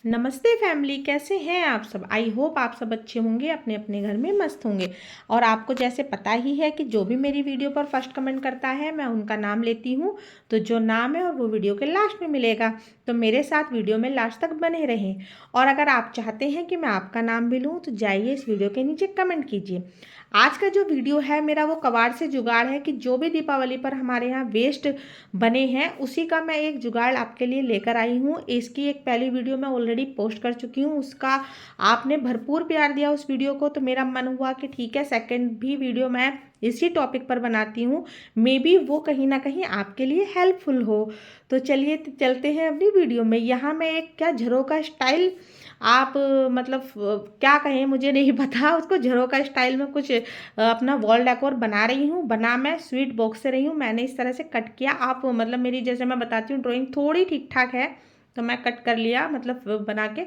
नमस्ते फैमिली, कैसे हैं आप सब। आई होप आप सब अच्छे होंगे, अपने अपने घर में मस्त होंगे। और आपको जैसे पता ही है कि जो भी मेरी वीडियो पर फर्स्ट कमेंट करता है मैं उनका नाम लेती हूँ। तो जो नाम है और वो वीडियो के लास्ट में मिलेगा। तो मेरे साथ वीडियो में लास्ट तक बने रहें। और अगर आप चाहते हैं कि मैं आपका नाम भी लूँ तो जाइए इस वीडियो के नीचे कमेंट कीजिए। आज का जो वीडियो है मेरा वो कबाड़ से जुगाड़ है कि जो भी दीपावली पर हमारे यहाँ वेस्ट बने हैं उसी का मैं एक जुगाड़ आपके लिए लेकर आई हूँ। इसकी एक पहली वीडियो मैं ऑलरेडी पोस्ट कर चुकी हूँ। उसका आपने भरपूर प्यार दिया उस वीडियो को, तो मेरा मन हुआ कि ठीक है सेकंड भी वीडियो मैं इसी टॉपिक पर बनाती हूँ। मे बी वो कहीं ना कहीं आपके लिए हेल्पफुल हो। तो चलिए चलते हैं अपनी वीडियो में। यहाँ मैं एक क्या झरोका स्टाइल, आप मतलब क्या कहें मुझे नहीं पता, उसको झरोका स्टाइल में कुछ अपना वॉल डेकोर बना रही हूँ। बना मैं स्वीट बॉक्स से रही हूँ। मैंने इस तरह से कट किया। आप मतलब मेरी जैसे मैं बताती हूँ ड्राइंग थोड़ी ठीक ठाक है तो मैं कट कर लिया मतलब बना के।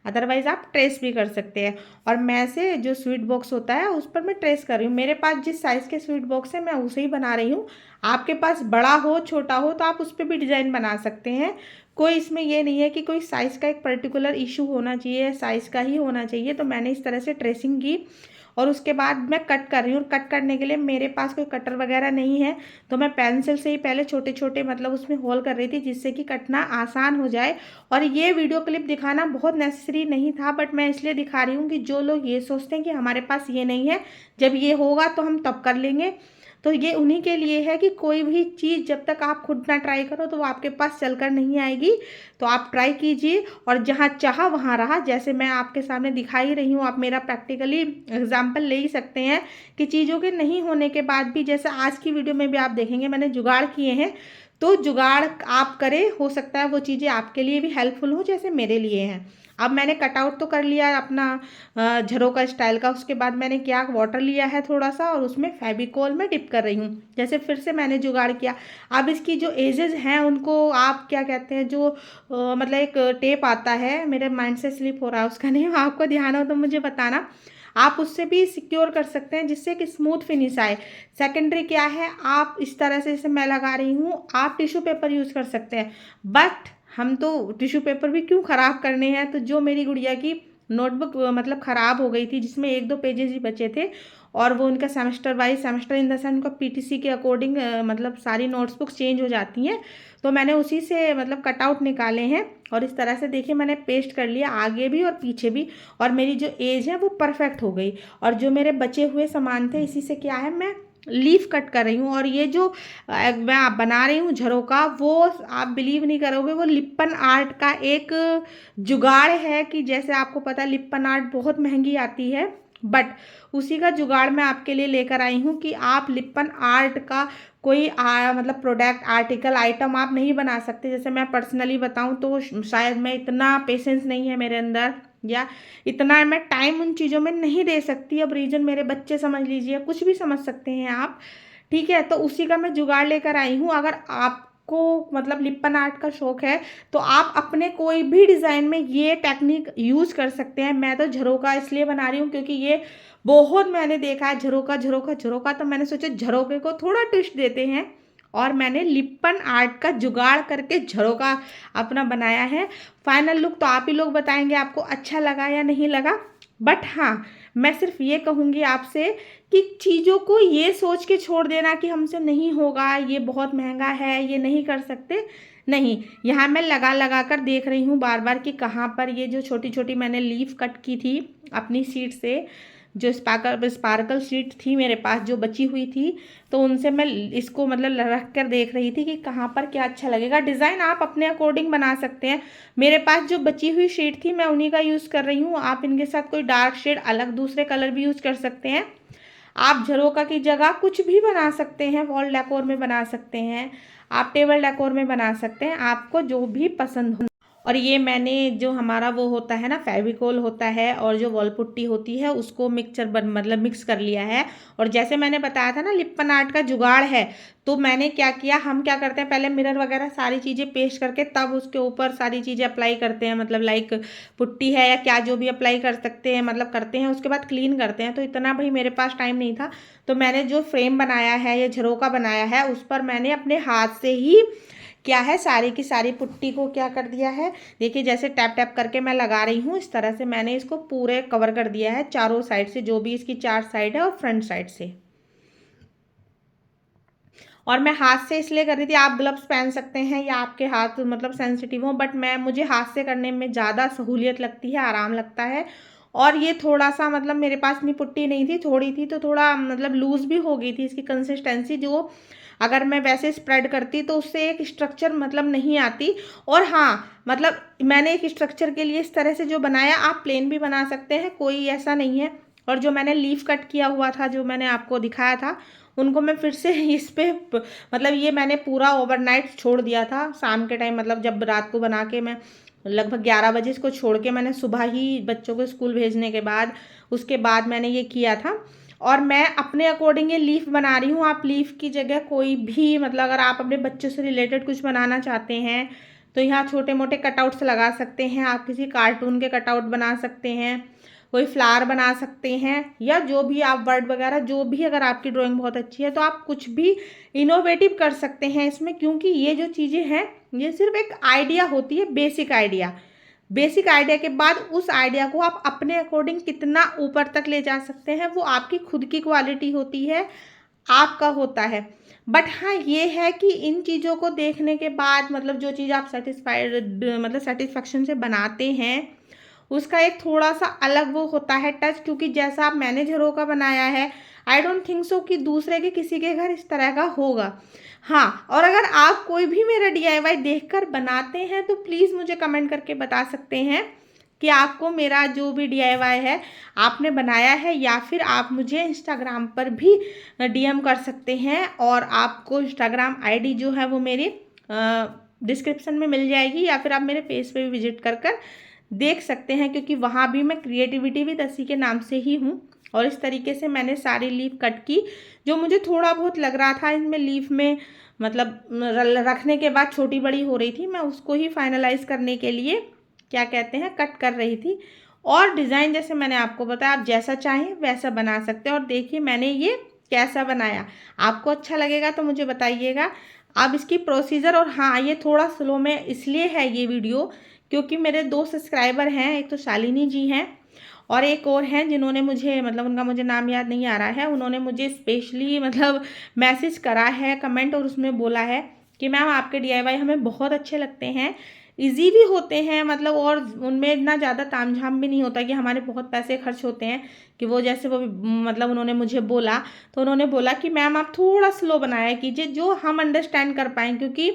अदरवाइज आप ट्रेस भी कर सकते हैं। और मैं से जो स्वीट बॉक्स होता है उस पर मैं ट्रेस कर रही हूँ। मेरे पास जिस साइज़ के स्वीट बॉक्स है मैं उसे ही बना रही हूँ। आपके पास बड़ा हो छोटा हो तो आप उस पर भी डिज़ाइन बना सकते हैं। कोई इसमें ये नहीं है कि कोई साइज़ का एक पर्टिकुलर इशू होना चाहिए, साइज़ का ही होना चाहिए। तो मैंने इस तरह से ट्रेसिंग की और उसके बाद मैं कट कर रही हूँ। कट करने के लिए मेरे पास कोई कटर वगैरह नहीं है तो मैं पेंसिल से ही पहले छोटे छोटे मतलब उसमें होल कर रही थी जिससे कि कटना आसान हो जाए। और ये वीडियो क्लिप दिखाना बहुत नेसेसरी नहीं था, बट मैं इसलिए दिखा रही हूँ कि जो लोग ये सोचते हैं कि हमारे पास ये नहीं है, जब ये होगा तो हम तब कर लेंगे, तो ये उन्हीं के लिए है कि कोई भी चीज़ जब तक आप खुद ना ट्राई करो तो वो आपके पास चलकर नहीं आएगी। तो आप ट्राई कीजिए और जहाँ चाहा वहाँ रहा। जैसे मैं आपके सामने दिखा ही रही हूँ, आप मेरा प्रैक्टिकली एग्जाम्पल ले ही सकते हैं कि चीज़ों के नहीं होने के बाद भी, जैसे आज की वीडियो में भी आप देखेंगे मैंने जुगाड़ किए हैं। तो जुगाड़ आप करें, हो सकता है वो चीज़ें आपके लिए भी हेल्पफुल हो जैसे मेरे लिए हैं। अब मैंने कटआउट तो कर लिया अपना झरोका स्टाइल का। उसके बाद मैंने क्या वाटर लिया है थोड़ा सा और उसमें फेविकोल में डिप कर रही हूँ। जैसे फिर से मैंने जुगाड़ किया। अब इसकी जो एजेस हैं उनको आप क्या कहते हैं, जो मतलब एक टेप आता है, मेरे माइंड से स्लिप हो रहा है उसका नेम, आपको ध्यान हो तो मुझे बताना। आप उससे भी सिक्योर कर सकते हैं जिससे कि स्मूथ फिनिश आए। सेकेंडरी क्या है, आप इस तरह से जैसे मैं लगा रही हूँ, आप टिश्यू पेपर यूज़ कर सकते हैं। बट हम तो टिश्यू पेपर भी क्यों ख़राब करने हैं। तो जो मेरी गुड़िया की नोटबुक मतलब ख़राब हो गई थी जिसमें एक दो पेजेस ही बचे थे और वो उनका semester wise, semester in the sense उनका पीटीसी के अकॉर्डिंग मतलब सारी नोट्सबुक चेंज हो जाती हैं। तो मैंने उसी से मतलब कटआउट निकाले हैं और इस तरह से देखिए मैंने पेस्ट कर लिया आगे भी और पीछे भी। और मेरी जो एज है वो परफेक्ट हो गई। और जो मेरे बचे हुए सामान थे इसी से क्या है, मैं लीफ कट कर रही हूँ। और ये जो मैं बना रही हूँ झरोका, वो आप बिलीव नहीं करोगे, वो लिप्पन आर्ट का एक जुगाड़ है। कि जैसे आपको पता है लिप्पन आर्ट बहुत महंगी आती है, बट उसी का जुगाड़ मैं आपके लिए लेकर आई हूँ कि आप लिप्पन आर्ट का कोई मतलब प्रोडक्ट आर्टिकल आइटम आप नहीं बना सकते। जैसे मैं पर्सनली बताऊँ तो शायद मैं इतना पेशेंस नहीं है मेरे अंदर, या इतना मैं टाइम उन चीज़ों में नहीं दे सकती। अब रीज़न मेरे बच्चे समझ लीजिए, कुछ भी समझ सकते हैं आप, ठीक है। तो उसी का मैं जुगाड़ लेकर आई हूँ। अगर आपको मतलब लिप्पन आर्ट का शौक है तो आप अपने कोई भी डिज़ाइन में ये टेक्निक यूज़ कर सकते हैं। मैं तो झरोका इसलिए बना रही हूँ क्योंकि ये बहुत मैंने देखा है, झरोका झरोका झरोका, तो मैंने सोचा झरोके को थोड़ा ट्विस्ट देते हैं और मैंने लिप्पन आर्ट का जुगाड़ करके झरोका अपना बनाया है। फाइनल लुक तो आप ही लोग बताएंगे आपको अच्छा लगा या नहीं लगा। बट हाँ, मैं सिर्फ ये कहूँगी आपसे कि चीज़ों को ये सोच के छोड़ देना कि हमसे नहीं होगा, ये बहुत महंगा है, ये नहीं कर सकते। नहीं, यहाँ मैं लगा लगा कर देख रही हूँ बार बार कि कहाँ पर ये जो छोटी छोटी मैंने लीफ कट की थी अपनी शीट से, जो स्पार्कल शीट थी मेरे पास जो बची हुई थी, तो उनसे मैं इसको मतलब रख कर देख रही थी कि कहाँ पर क्या अच्छा लगेगा। डिज़ाइन आप अपने अकॉर्डिंग बना सकते हैं। मेरे पास जो बची हुई शीट थी मैं उन्हीं का यूज़ कर रही हूँ। आप इनके साथ कोई डार्क शेड अलग दूसरे कलर भी यूज़ कर सकते हैं। आप झरोका की जगह कुछ भी बना सकते हैं, वॉल डेकोर में बना सकते हैं, आप टेबल डेकोर में बना सकते हैं, आपको जो भी पसंद हो। और ये मैंने जो हमारा वो होता है ना फेविकोल होता है और जो वॉल पुट्टी होती है उसको मतलब मिक्स कर लिया है। और जैसे मैंने बताया था ना लिप्पन आर्ट का जुगाड़ है, तो मैंने क्या किया, हम क्या करते हैं पहले मिरर वगैरह सारी चीज़ें पेस्ट करके तब उसके ऊपर सारी चीज़ें अप्लाई करते हैं, मतलब लाइक पुट्टी है या क्या जो भी अप्लाई कर सकते हैं मतलब करते हैं, उसके बाद क्लीन करते हैं। तो इतना भाई मेरे पास टाइम नहीं था, तो मैंने जो फ्रेम बनाया है या झरोका बनाया है उस पर मैंने अपने हाथ से ही क्या है, सारी की सारी पुट्टी को क्या कर दिया है, देखिए जैसे टैप टैप करके मैं लगा रही हूँ, इस तरह से मैंने इसको पूरे कवर कर दिया है चारों साइड से, जो भी इसकी 4 साइड है और फ्रंट साइड से। और मैं हाथ से इसलिए कर रही थी, आप ग्लव्स पहन सकते हैं या आपके हाथ मतलब सेंसिटिव हो, बट मुझे हाथ से करने में ज़्यादा सहूलियत लगती है, आराम लगता है। और ये थोड़ा सा मतलब मेरे पास इतनी पुट्टी नहीं थी, थोड़ी थी, तो थोड़ा मतलब लूज़ भी हो गई थी इसकी कंसिस्टेंसी, जो अगर मैं वैसे स्प्रेड करती तो उससे एक स्ट्रक्चर मतलब नहीं आती। और हाँ, मतलब मैंने एक स्ट्रक्चर के लिए इस तरह से जो बनाया, आप प्लेन भी बना सकते हैं, कोई ऐसा नहीं है। और जो मैंने लीफ कट किया हुआ था, जो मैंने आपको दिखाया था, उनको मैं फिर से इस पे मतलब ये मैंने पूरा ओवरनाइट छोड़ दिया था, शाम के टाइम मतलब जब रात को बना के मैं लगभग 11 बजे इसको छोड़ के मैंने सुबह ही बच्चों को स्कूल भेजने के बाद, उसके बाद मैंने ये किया था। और मैं अपने अकॉर्डिंग ये लीफ बना रही हूँ, आप लीफ की जगह कोई भी मतलब अगर आप अपने बच्चों से रिलेटेड कुछ बनाना चाहते हैं तो यहाँ छोटे मोटे कटआउट्स लगा सकते हैं, आप किसी कार्टून के कटआउट बना सकते हैं, कोई फ्लावर बना सकते हैं, या जो भी आप वर्ड वगैरह जो भी, अगर आपकी ड्राइंग बहुत अच्छी है तो आप कुछ भी इनोवेटिव कर सकते हैं इसमें, क्योंकि ये जो चीज़ें हैं ये सिर्फ एक आइडिया होती है, बेसिक आइडिया। बेसिक आइडिया के बाद उस आइडिया को आप अपने अकॉर्डिंग कितना ऊपर तक ले जा सकते हैं, वो आपकी खुद की क्वालिटी होती है, आपका होता है। बट हाँ, ये है कि इन चीज़ों को देखने के बाद मतलब जो चीज़ आप सेटिस्फाइड मतलब सेटिस्फेक्शन से बनाते हैं, उसका एक थोड़ा सा अलग वो होता है टच, क्योंकि जैसा आप मैनेजरों का बनाया है, आई डोंट थिंक सो कि दूसरे के किसी के घर इस तरह का होगा। हाँ, और अगर आप कोई भी मेरा डीआईवाई देखकर बनाते हैं तो प्लीज़ मुझे कमेंट करके बता सकते हैं कि आपको मेरा जो भी डीआईवाई है आपने बनाया है, या फिर आप मुझे इंस्टाग्राम पर भी डीएम कर सकते हैं, और आपको इंस्टाग्राम आईडी जो है वो मेरी डिस्क्रिप्शन में मिल जाएगी, या फिर आप मेरे पेज पे भी विजिट कर कर देख सकते हैं, क्योंकि वहाँ भी मैं क्रिएटिविटी विद असी के नाम से ही हूँ। और इस तरीके से मैंने सारी लीफ कट की, जो मुझे थोड़ा बहुत लग रहा था इनमें लीफ में मतलब रखने के बाद छोटी बड़ी हो रही थी, मैं उसको ही फाइनलाइज करने के लिए क्या कहते हैं कट कर रही थी। और डिज़ाइन जैसे मैंने आपको बताया, आप जैसा चाहें वैसा बना सकते हैं। और देखिए मैंने ये कैसा बनाया, आपको अच्छा लगेगा तो मुझे बताइएगा। अब इसकी प्रोसीजर, और हाँ ये थोड़ा स्लो में इसलिए है ये वीडियो क्योंकि मेरे 2 सब्सक्राइबर हैं, एक तो शालिनी जी हैं और एक और हैं जिन्होंने मुझे मतलब उनका मुझे नाम याद नहीं आ रहा है, उन्होंने मुझे स्पेशली मतलब मैसेज करा है कमेंट, और उसमें बोला है कि मैम आपके डीआईवाई हमें बहुत अच्छे लगते हैं, इजी भी होते हैं मतलब, और उनमें इतना ज़्यादा तामझाम भी नहीं होता कि हमारे बहुत पैसे खर्च होते हैं कि वो जैसे वो मतलब उन्होंने मुझे बोला, तो उन्होंने बोला कि मैम आप थोड़ा स्लो बनाया कीजिए जो हम अंडरस्टैंड कर पाएँ, क्योंकि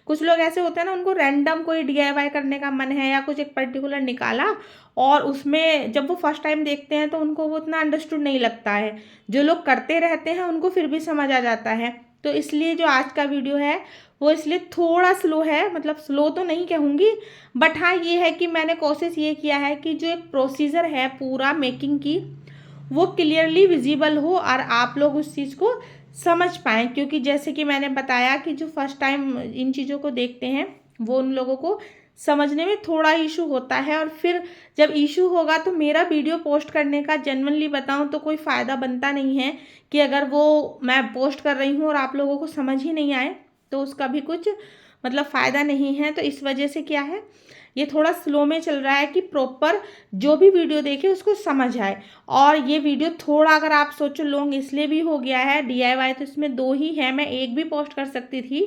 कुछ लोग ऐसे होते हैं ना, उनको रैंडम कोई डीआईवाई करने का मन है या कुछ एक पर्टिकुलर निकाला, और उसमें जब वो फर्स्ट टाइम देखते हैं तो उनको वो उतना अंडरस्टूड नहीं लगता है, जो लोग करते रहते हैं उनको फिर भी समझ आ जाता है। तो इसलिए जो आज का वीडियो है वो इसलिए थोड़ा स्लो है, मतलब स्लो तो नहीं कहूँगी, बट हाँ ये है कि मैंने कोशिश ये किया है कि जो एक प्रोसीजर है पूरा मेकिंग की वो क्लियरली विजिबल हो और आप लोग उस चीज़ को समझ पाएँ, क्योंकि जैसे कि मैंने बताया कि जो फर्स्ट टाइम इन चीज़ों को देखते हैं वो उन लोगों को समझने में थोड़ा इशू होता है, और फिर जब इशू होगा तो मेरा वीडियो पोस्ट करने का जेन्युइनली बताऊं तो कोई फ़ायदा बनता नहीं है, कि अगर वो मैं पोस्ट कर रही हूँ और आप लोगों को समझ ही नहीं आए तो उसका भी कुछ मतलब फ़ायदा नहीं है। तो इस वजह से क्या है, ये थोड़ा स्लो में चल रहा है कि प्रॉपर जो भी वीडियो देखे उसको समझ आए। और ये वीडियो थोड़ा अगर आप सोचो लॉन्ग इसलिए भी हो गया है, डीआईवाई तो इसमें 2 ही है, मैं एक भी पोस्ट कर सकती थी,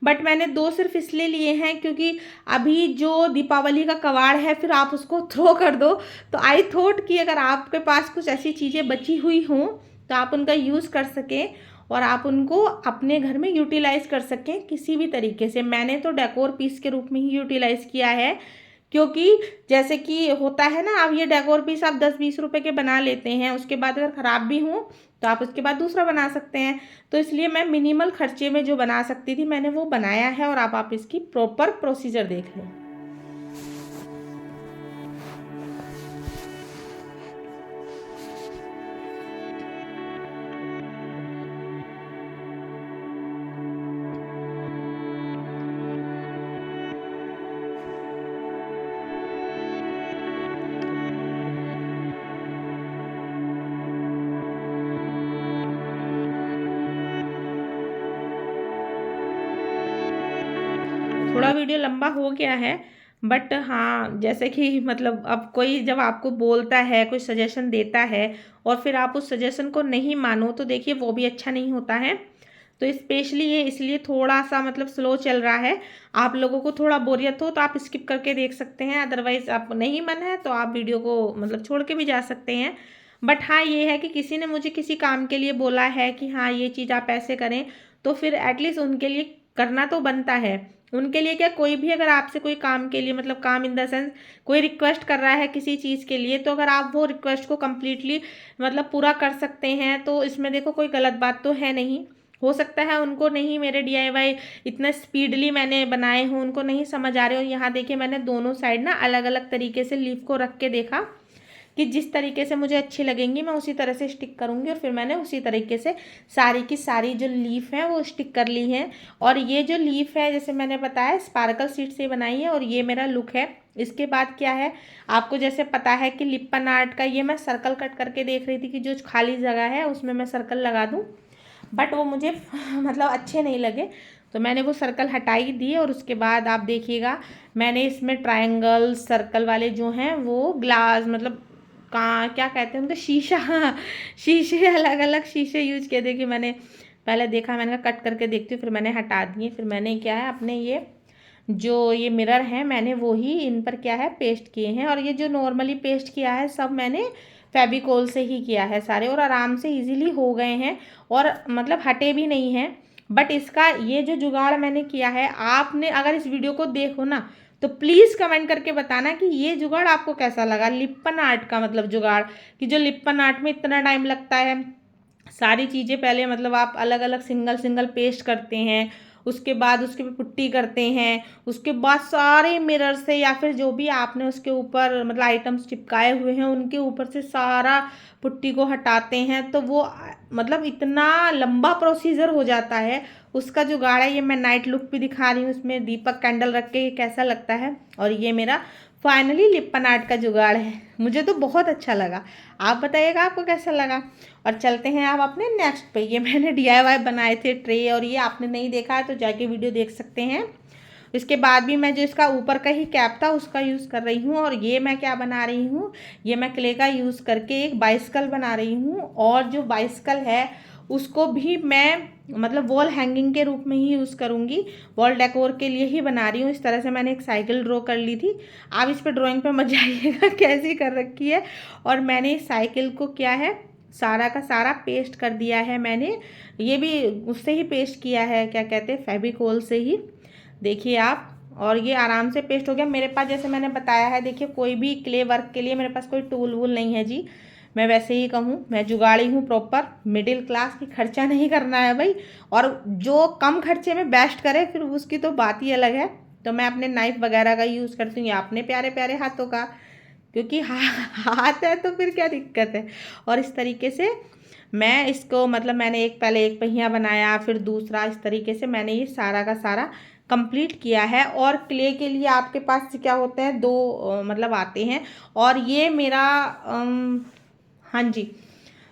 बट मैंने 2 सिर्फ इसलिए लिए हैं क्योंकि अभी जो दीपावली का कवाड़ है फिर आप उसको थ्रो कर दो, तो आई थॉट कि अगर आपके पास कुछ ऐसी चीज़ें बची हुई हों तो आप उनका यूज़ कर सकें और आप उनको अपने घर में यूटिलाइज़ कर सकें किसी भी तरीके से। मैंने तो डेकोर पीस के रूप में ही यूटिलाइज़ किया है, क्योंकि जैसे कि होता है ना, आप ये डेकोर पीस आप 10-20 रुपए के बना लेते हैं, उसके बाद अगर ख़राब भी हों तो आप उसके बाद दूसरा बना सकते हैं। तो इसलिए मैं मिनिमल खर्चे में जो बना सकती थी मैंने वो बनाया है, और आप इसकी प्रॉपर प्रोसीजर देख लें। वीडियो लंबा हो गया है, बट हाँ जैसे कि मतलब अब कोई जब आपको बोलता है, कोई सजेशन देता है और फिर आप उस सजेशन को नहीं मानो तो देखिए वो भी अच्छा नहीं होता है। तो स्पेशली ये इसलिए थोड़ा सा मतलब स्लो चल रहा है। आप लोगों को थोड़ा बोरियत हो तो आप स्किप करके देख सकते हैं, अदरवाइज आप नहीं मन है तो आप वीडियो को मतलब छोड़ के भी जा सकते हैं। बट हाँ ये है कि किसी ने मुझे किसी काम के लिए बोला है कि हाँ ये चीज़ आप ऐसे करें, तो फिर एटलीस्ट उनके लिए करना तो बनता है। उनके लिए क्या, कोई भी अगर आपसे कोई काम के लिए मतलब काम इन द सेंस कोई रिक्वेस्ट कर रहा है किसी चीज़ के लिए, तो अगर आप वो रिक्वेस्ट को कम्प्लीटली मतलब पूरा कर सकते हैं तो इसमें देखो कोई गलत बात तो है नहीं। हो सकता है उनको नहीं मेरे डीआईवाई इतना स्पीडली मैंने बनाए हों, उनको नहीं समझ आ रहे हो। यहाँ देखिए मैंने दोनों साइड ना अलग अलग तरीके से लीफ को रख के देखा कि जिस तरीके से मुझे अच्छी लगेंगी मैं उसी तरह से स्टिक करूँगी, और फिर मैंने उसी तरीके से सारी की सारी जो लीफ हैं वो स्टिक कर ली हैं। और ये जो लीफ है जैसे मैंने बताया स्पार्कल सीड से बनाई है, और ये मेरा लुक है। इसके बाद क्या है, आपको जैसे पता है कि लिप्पन आर्ट का ये मैं सर्कल कट करके देख रही थी कि जो खाली जगह है उसमें मैं सर्कल लगा दूँ, बट वो मुझे मतलब अच्छे नहीं लगे, तो मैंने वो सर्कल हटा ही दिए। और उसके बाद आप देखिएगा मैंने इसमें ट्रायंगल सर्कल वाले जो हैं वो ग्लास मतलब क्या कहते हैं उनको, शीशा, हाँ शीशे, अलग अलग शीशे यूज किए। देखिए मैंने पहले देखा, मैंने कहा कट करके देखती हूँ, फिर मैंने हटा दिए। फिर मैंने क्या है अपने ये जो ये मिरर है मैंने वो ही इन पर क्या है पेस्ट किए हैं, और ये जो नॉर्मली पेस्ट किया है सब मैंने फेविकोल से ही किया है सारे, और आराम से इजीली हो गए हैं और मतलब हटे भी नहीं हैं। बट इसका ये जो जुगाड़ मैंने किया है, आपने अगर इस वीडियो को देखो ना तो प्लीज़ कमेंट करके बताना कि ये जुगाड़ आपको कैसा लगा, लिप्पन आर्ट का मतलब जुगाड़, कि जो लिप्पन आर्ट में इतना टाइम लगता है सारी चीज़ें पहले मतलब आप अलग अलग सिंगल सिंगल पेस्ट करते हैं, उसके बाद उसके पे पुट्टी करते हैं, उसके बाद सारे मिरर से या फिर जो भी आपने उसके ऊपर मतलब आइटम्स चिपकाए हुए हैं उनके ऊपर से सारा पुट्टी को हटाते हैं, तो वो मतलब इतना लंबा प्रोसीजर हो जाता है। उसका जुगाड़ है, ये मैं नाइट लुक भी दिखा रही हूँ, उसमें दीपक कैंडल रख के ये कैसा लगता है। और ये मेरा फाइनली लिप्पन आर्ट का जुगाड़ है, मुझे तो बहुत अच्छा लगा। आप बताइएगा आपको कैसा लगा। और चलते हैं आप अपने नेक्स्ट पे। ये मैंने डीआईवाई बनाए थे ट्रे, और ये आपने नहीं देखा है तो जाके वीडियो देख सकते हैं। इसके बाद भी मैं जो इसका ऊपर का ही कैप था उसका यूज़ कर रही हूँ। और ये मैं क्या बना रही हूँ, ये मैं क्ले का यूज़ करके एक बाइसिकल बना रही हूँ, और जो बाइसिकल है उसको भी मैं मतलब वॉल हैंगिंग के रूप में ही यूज़ करूँगी, वॉल डेकोर के लिए ही बना रही हूँ। इस तरह से मैंने एक साइकिल ड्रॉ कर ली थी, आप इस पर ड्राइंग पे मत जाइएगा कैसी कर रखी है। और मैंने इस साइकिल को क्या है सारा का सारा पेस्ट कर दिया है मैंने, ये भी उससे ही पेस्ट किया है, क्या कहते हैं फेविकोल से ही, देखिए आप। और ये आराम से पेस्ट हो गया। मेरे पास जैसे मैंने बताया है देखिए कोई भी क्ले वर्क के लिए मेरे पास कोई टूल वूल नहीं है जी, मैं वैसे ही कहूँ मैं जुगाड़ी हूँ प्रॉपर, मिडिल क्लास की, खर्चा नहीं करना है भाई। और जो कम खर्चे में बेस्ट करे फिर उसकी तो बात ही अलग है। तो मैं अपने नाइफ वगैरह का यूज़ करती हूँ या अपने प्यारे प्यारे हाथों का, क्योंकि हाथ है तो फिर क्या दिक्कत है। और इस तरीके से मैं इसको मतलब मैंने पहले एक पहिया बनाया, फिर दूसरा, इस तरीके से मैंने ये सारा का सारा कंप्लीट किया है। और क्ले के लिए आपके पास क्या होते हैं दो मतलब आते हैं, और ये मेरा हाँ जी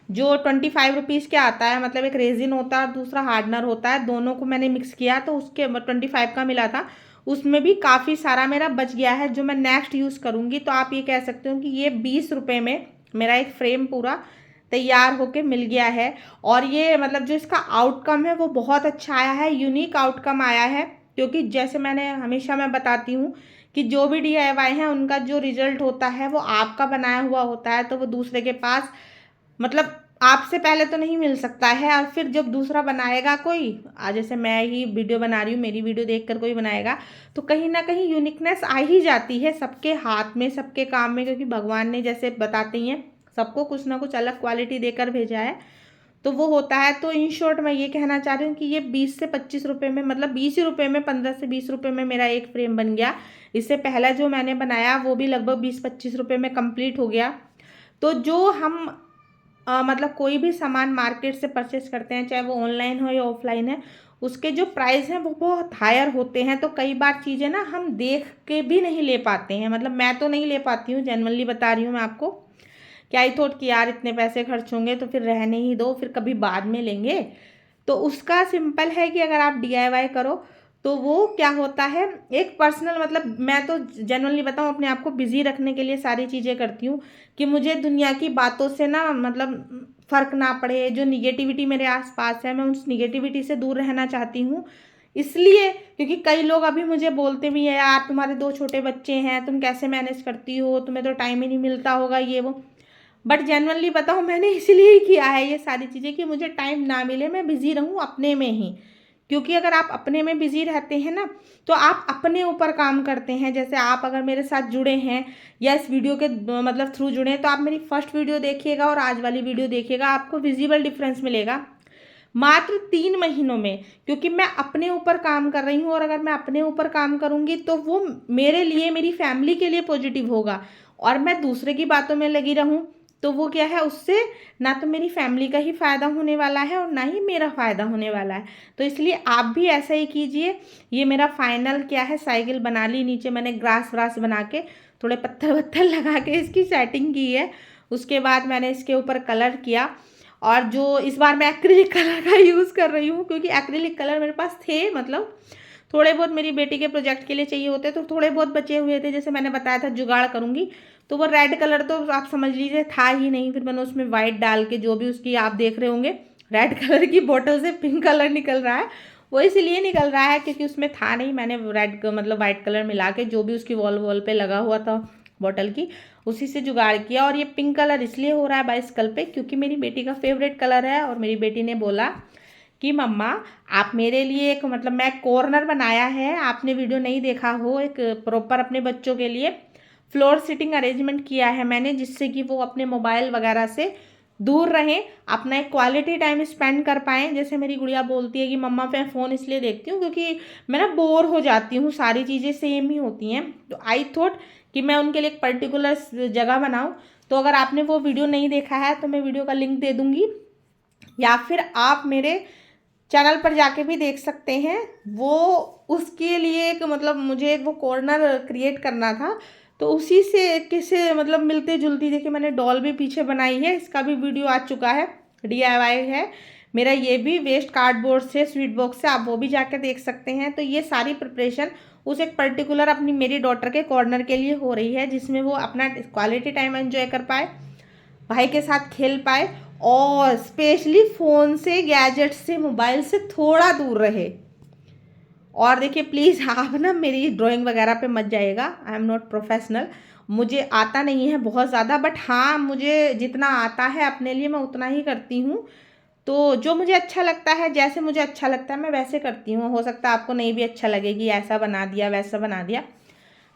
जो 25 रुपीज़ के आता है, मतलब एक रेजिन होता है और दूसरा हार्डनर होता है, दोनों को मैंने मिक्स किया तो उसके 25 का मिला था, उसमें भी काफ़ी सारा मेरा बच गया है जो मैं नेक्स्ट यूज़ करूँगी। तो आप ये कह सकते हो कि ये 20 रुपये में मेरा एक फ्रेम पूरा तैयार होके मिल गया है। और ये मतलब जो इसका आउटकम है वो बहुत अच्छा आया है, यूनिक आउटकम आया है। क्योंकि जैसे मैंने हमेशा मैं बताती हूँ कि जो भी डीआईवाई है उनका जो रिजल्ट होता है वो आपका बनाया हुआ होता है, तो वो दूसरे के पास मतलब आपसे पहले तो नहीं मिल सकता है। और फिर जब दूसरा बनाएगा कोई, आज जैसे मैं ही वीडियो बना रही हूँ, मेरी वीडियो देखकर कोई बनाएगा तो कहीं ना कहीं यूनिकनेस आ ही जाती है सबके हाथ में, सबके काम में, क्योंकि भगवान ने जैसे बताते हैं सबको कुछ ना कुछ अलग क्वालिटी देकर भेजा है, तो वो होता है। तो इन शॉर्ट मैं ये कहना चाह रही हूँ कि ये 20 से 25 रुपये में मतलब 20 ही रुपये में 15 से 20 रुपये में मेरा एक फ्रेम बन गया। इससे पहला जो मैंने बनाया वो भी लगभग 20-25 रुपये में कंप्लीट हो गया। तो जो हम मतलब कोई भी सामान मार्केट से परचेस करते हैं, चाहे वो ऑनलाइन हो या ऑफलाइन है, उसके जो प्राइस हैं वो बहुत हायर होते हैं। तो कई बार चीज़ें ना हम देख के भी नहीं ले पाते हैं, मतलब मैं तो नहीं ले पाती हूँ, जेन्युइनली बता रही हूँ मैं आपको। क्या ही थॉट कि यार इतने पैसे खर्च होंगे तो फिर रहने ही दो, फिर कभी बाद में लेंगे। तो उसका सिंपल है कि अगर आप डीआईवाई करो तो वो क्या होता है, एक पर्सनल, मतलब मैं तो जनरली बताऊँ अपने आप को बिज़ी रखने के लिए सारी चीज़ें करती हूँ कि मुझे दुनिया की बातों से ना मतलब फ़र्क ना पड़े। जो निगेटिविटी मेरे आसपास है, मैं उस निगेटिविटी से दूर रहना चाहती हूँ। इसलिए क्योंकि कई लोग अभी मुझे बोलते भी हैं, यार तुम्हारे 2 छोटे बच्चे हैं, तुम कैसे मैनेज करती हो, तुम्हें तो टाइम ही नहीं मिलता होगा, ये वो। बट जेन्युइनली बताऊँ, मैंने इसलिए ही किया है ये सारी चीज़ें कि मुझे टाइम ना मिले, मैं बिज़ी रहूँ अपने में ही। क्योंकि अगर आप अपने में बिज़ी रहते हैं ना, तो आप अपने ऊपर काम करते हैं। जैसे आप अगर मेरे साथ जुड़े हैं या इस वीडियो के मतलब थ्रू जुड़े हैं, तो आप मेरी फर्स्ट वीडियो देखिएगा और आज वाली वीडियो देखिएगा, आपको विजिबल डिफरेंस मिलेगा मात्र 3 महीनों में। क्योंकि मैं अपने ऊपर काम कर रही हूँ, और अगर मैं अपने ऊपर काम करूँगी तो वो मेरे लिए, मेरी फैमिली के लिए पॉजिटिव होगा। और मैं दूसरे की बातों में लगी रहूँ तो वो क्या है, उससे ना तो मेरी फैमिली का ही फ़ायदा होने वाला है और ना ही मेरा फ़ायदा होने वाला है। तो इसलिए आप भी ऐसा ही कीजिए। ये मेरा फाइनल क्या है, साइकिल बना ली। नीचे मैंने ग्रास व्रास बना के, थोड़े पत्थर वत्थर लगा के इसकी सेटिंग की है। उसके बाद मैंने इसके ऊपर कलर किया, और जो इस बार मैं एक्रिलिक कलर का यूज़ कर रही हूँ, क्योंकि एक्रिलिक कलर मेरे पास थे, मतलब थोड़े बहुत मेरी बेटी के प्रोजेक्ट के लिए चाहिए होते, तो थोड़े बहुत बचे हुए थे। जैसे मैंने बताया था जुगाड़ करूँगी, तो वो रेड कलर तो आप समझ लीजिए था ही नहीं। फिर मैंने उसमें वाइट डाल के, जो भी उसकी आप देख रहे होंगे रेड कलर की बोतल से पिंक कलर निकल रहा है, वो इसलिए निकल रहा है क्योंकि उसमें था नहीं। मैंने रेड मतलब वाइट कलर मिला के, जो भी उसकी वॉल पे लगा हुआ था बॉटल की, उसी से जुगाड़ किया। और ये पिंक कलर इसलिए हो रहा है बाइसिकल पे क्योंकि मेरी बेटी का फेवरेट कलर है। और मेरी बेटी ने बोला कि मम्मा आप मेरे लिए एक, मतलब मैं कॉर्नर बनाया है, आपने वीडियो नहीं देखा हो, एक प्रॉपर अपने बच्चों के लिए फ्लोर सीटिंग अरेंजमेंट किया है मैंने, जिससे कि वो अपने मोबाइल वगैरह से दूर रहें, अपना एक क्वालिटी टाइम स्पेंड कर पाएँ। जैसे मेरी गुड़िया बोलती है कि मम्मा मैं फ़ोन इसलिए देखती हूँ क्योंकि मैं ना बोर हो जाती हूँ, सारी चीज़ें सेम ही होती हैं। तो आई थॉट कि मैं उनके लिए एक पर्टिकुलर जगह बनाऊँ। तो अगर आपने वो वीडियो नहीं देखा है तो मैं वीडियो का लिंक दे दूँगी, या फिर आप मेरे चैनल पर जाके भी देख सकते हैं। वो उसके लिए एक, मतलब मुझे एक वो कॉर्नर क्रिएट करना था, तो उसी से किसे मतलब मिलते जुलती, देखिए मैंने डॉल भी पीछे बनाई है, इसका भी वीडियो आ चुका है, DIY है मेरा। ये भी वेस्ट कार्डबोर्ड से, स्वीट बॉक्स से, आप वो भी जाके देख सकते हैं। तो ये सारी प्रिपरेशन उस एक पर्टिकुलर अपनी मेरी डॉटर के कॉर्नर के लिए हो रही है, जिसमें वो अपना क्वालिटी टाइम एंजॉय कर पाए, भाई के साथ खेल पाए, और स्पेशली फ़ोन से, गैजेट से, मोबाइल से थोड़ा दूर रहे। और देखिए प्लीज़ आप ना मेरी ड्राइंग वगैरह पे मत जाइएगा, आई एम नॉट प्रोफेशनल, मुझे आता नहीं है बहुत ज़्यादा, बट हाँ मुझे जितना आता है अपने लिए मैं उतना ही करती हूँ। तो जो मुझे अच्छा लगता है, जैसे मुझे अच्छा लगता है मैं वैसे करती हूँ। हो सकता है आपको नहीं भी अच्छा लगे कि ऐसा बना दिया वैसा बना दिया,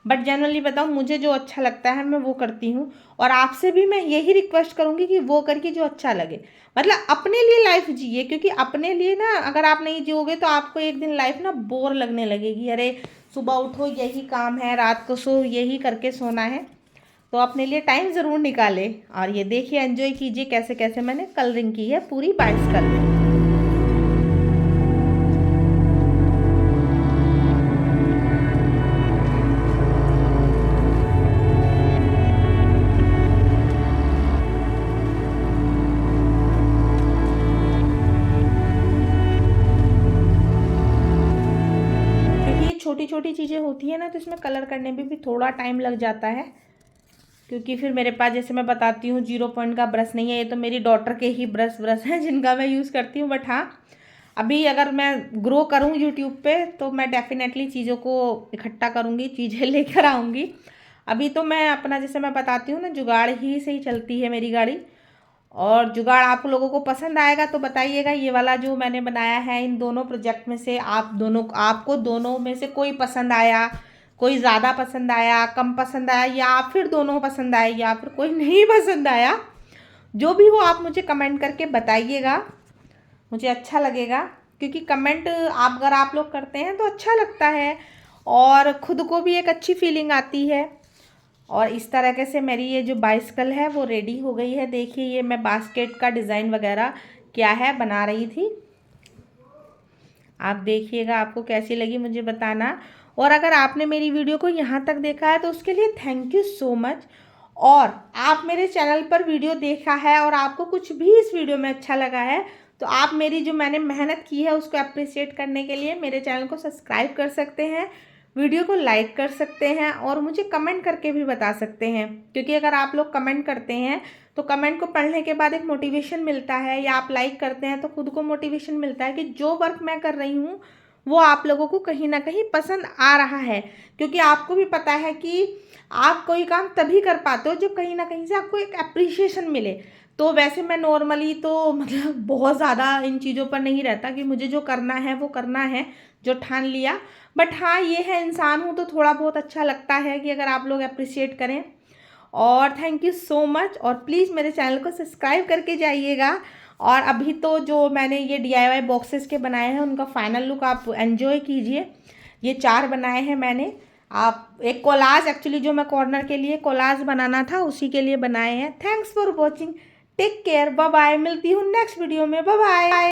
बट जनरली बताऊँ मुझे जो अच्छा लगता है मैं वो करती हूँ। और आपसे भी मैं यही रिक्वेस्ट करूँगी कि वो करके जो अच्छा लगे, मतलब अपने लिए लाइफ जिए। क्योंकि अपने लिए ना अगर आप नहीं जियोगे तो आपको एक दिन लाइफ ना बोर लगने लगेगी। अरे सुबह उठो यही काम है, रात को सो यही करके सोना है। तो अपने लिए टाइम ज़रूर निकालें। और ये देखिए एंजॉय कीजिए कैसे कैसे मैंने कलरिंग की है पूरी बाइसिकल में। क्योंकि ये छोटी छोटी चीज़ें होती है ना, तो इसमें कलर करने में भी थोड़ा टाइम लग जाता है। क्योंकि फिर मेरे पास, जैसे मैं बताती हूँ, 0 पॉइंट का ब्रश नहीं है, ये तो मेरी डॉटर के ही ब्रश हैं जिनका मैं यूज़ करती हूँ। बट हाँ, अभी अगर मैं ग्रो करूँ यूट्यूब पे तो मैं डेफिनेटली चीज़ों को इकट्ठा करूँगी, चीज़ें लेकर आऊँगी। अभी तो मैं अपना, जैसे मैं बताती हूँ ना, जुगाड़ ही से ही चलती है मेरी गाड़ी। और जुगाड़ आप लोगों को पसंद आएगा तो बताइएगा। ये वाला जो मैंने बनाया है, इन दोनों प्रोजेक्ट में से आपको दोनों में से कोई पसंद आया, कोई ज़्यादा पसंद आया, कम पसंद आया, या फिर दोनों पसंद आए, या फिर कोई नहीं पसंद आया, जो भी हो आप मुझे कमेंट करके बताइएगा, मुझे अच्छा लगेगा। क्योंकि कमेंट अगर आप लोग करते हैं तो अच्छा लगता है, और ख़ुद को भी एक अच्छी फीलिंग आती है। और इस तरीके से मेरी ये जो बाइसिकल है वो रेडी हो गई है। देखिए ये मैं बास्केट का डिज़ाइन वगैरह क्या है बना रही थी, आप देखिएगा आपको कैसी लगी मुझे बताना। और अगर आपने मेरी वीडियो को यहाँ तक देखा है तो उसके लिए थैंक यू सो मच। और आप मेरे चैनल पर वीडियो देखा है और आपको कुछ भी इस वीडियो में अच्छा लगा है तो आप मेरी जो मैंने मेहनत की है उसको अप्रिशिएट करने के लिए मेरे चैनल को सब्सक्राइब कर सकते हैं, वीडियो को लाइक कर सकते हैं और मुझे कमेंट करके भी बता सकते हैं, क्योंकि अगर आप लोग कमेंट करते हैं तो कमेंट को पढ़ने के बाद एक मोटिवेशन मिलता है, या आप लाइक करते हैं तो खुद को मोटिवेशन मिलता है कि जो वर्क मैं कर रही हूँ वो आप लोगों को कहीं ना कहीं पसंद आ रहा है। क्योंकि आपको भी पता है कि आप कोई काम तभी कर पाते हो जब कहीं ना कहीं से आपको एक अप्रिशिएशन मिले। तो वैसे मैं नॉर्मली तो मतलब बहुत ज़्यादा इन चीज़ों पर नहीं रहता कि मुझे जो करना है वो करना है, जो ठान लिया। बट हाँ, ये है, इंसान हूँ तो थोड़ा बहुत अच्छा लगता है कि अगर आप लोग अप्रिशिएट करें। और थैंक यू सो मच, और प्लीज़ मेरे चैनल को सब्सक्राइब करके जाइएगा। और अभी तो जो मैंने ये DIY बॉक्सेस के बनाए हैं उनका फाइनल लुक आप एंजॉय कीजिए। ये 4 बनाए हैं मैंने। आप एक कोलाज, एक्चुअली जो मैं कॉर्नर के लिए कोलाज बनाना था उसी के लिए बनाए हैं। Thanks for watching, take care, bye bye. मिलती हूँ नेक्स्ट वीडियो में, बाय बाय।